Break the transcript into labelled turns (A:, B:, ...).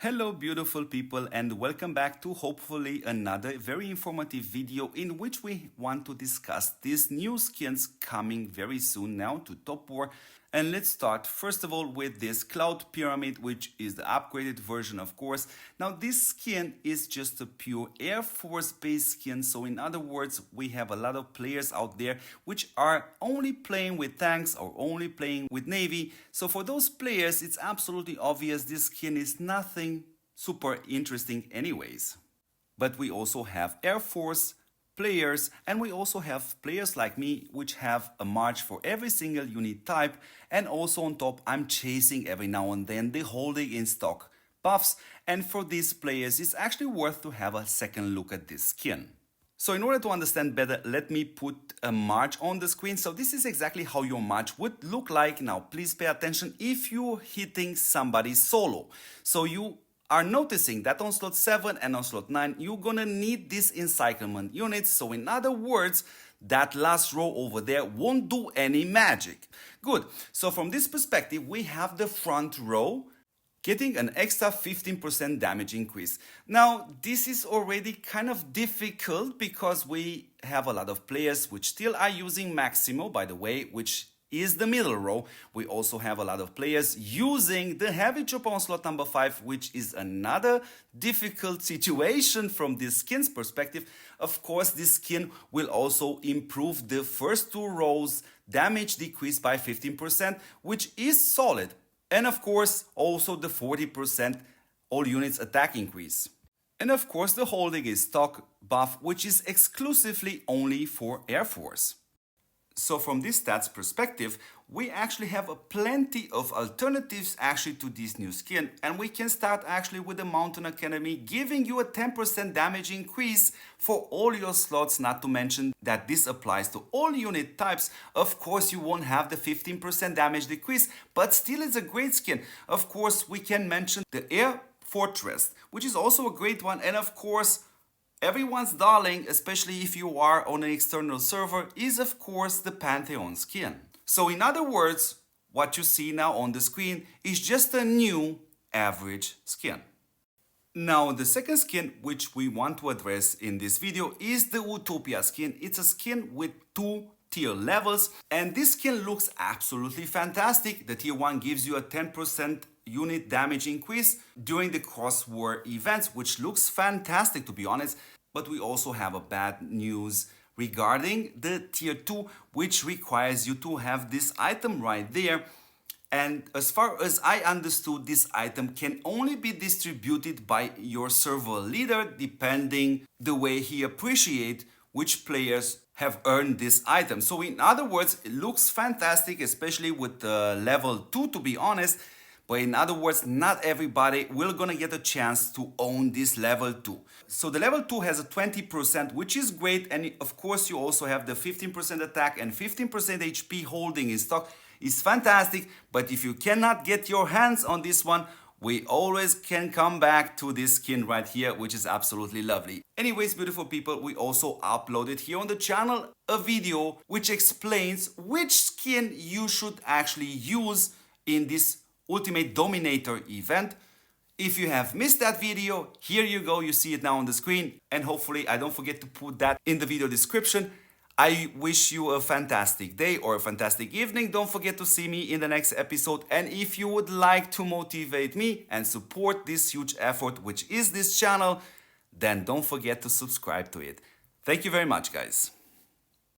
A: Hello beautiful people, and welcome back to hopefully another very informative video in which we want to discuss these new skins coming very soon now to TOPWAR. And let's start first of all with this Cloud Pyramid, which is the upgraded version, of course. Now this skin is just a pure Air Force base skin, so in other words we have a lot of players out there which are only playing with tanks or only playing with Navy. So for those players it's absolutely obvious this skin is nothing super interesting anyways. But we also have Air Force players, and we also have players like me which have a march for every single unit type, and also on top I'm chasing every now and then the holding in stock buffs, and for these players it's actually worth to have a second look at this skin. So in order to understand better, let me put a march on the screen. So this is exactly how your march would look like. Now please pay attention if you're hitting somebody solo. So you are noticing that on slot 7 and on slot 9 you're gonna need these encirclement units. So in other words, that last row over there won't do any magic. Good. So from this perspective we have the front row getting an extra 15% damage increase. Now this is already kind of difficult because we have a lot of players which still are using Maximo, by the way, which is the middle row. We also have a lot of players using the heavy chopper on slot number 5, which is another difficult situation from this skin's perspective. Of course, this skin will also improve the first two rows damage decrease by 15%, which is solid. And of course, also the 40% all units attack increase. And of course, the holding is stock buff, which is exclusively only for Air Force. So from this stats perspective, we actually have plenty of alternatives actually to this new skin, and we can start actually with the Mountain Academy giving you a 10% damage increase for all your slots, not to mention that this applies to all unit types. Of course you won't have the 15% damage decrease, but still it's a great skin. Of course we can mention the Air Fortress, which is also a great one, and of course everyone's darling, especially if you are on an external server, is of course the Pantheon skin. So in other words, what you see now on the screen is just a new average skin. Now the second skin which we want to address in this video is the Utopia skin. It's a skin with 2 tier levels, and this skin looks absolutely fantastic. The tier 1 gives you a 10% unit damage increase during the cross-war events, which looks fantastic to be honest. But we also have a bad news regarding the tier 2, which requires you to have this item right there. And as far as I understood, this item can only be distributed by your server leader, depending the way he appreciates which players have earned this item. So in other words, it looks fantastic, especially with the level 2 to be honest. But in other words, not everybody will gonna get a chance to own this level 2. So the level 2 has a 20%, which is great, and of course you also have the 15% attack and 15% HP holding in stock. It's fantastic, but if you cannot get your hands on this one, we always can come back to this skin right here, which is absolutely lovely. Anyways, beautiful people, we also uploaded here on the channel a video which explains which skin you should actually use in this Ultimate Dominator event. If you have missed that video, here you go, you see it now on the screen, and hopefully I don't forget to put that in the video description. I wish you a fantastic day or a fantastic evening. Don't forget to see me in the next episode, and if you would like to motivate me and support this huge effort which is this channel, then don't forget to subscribe to it. Thank you very much, guys.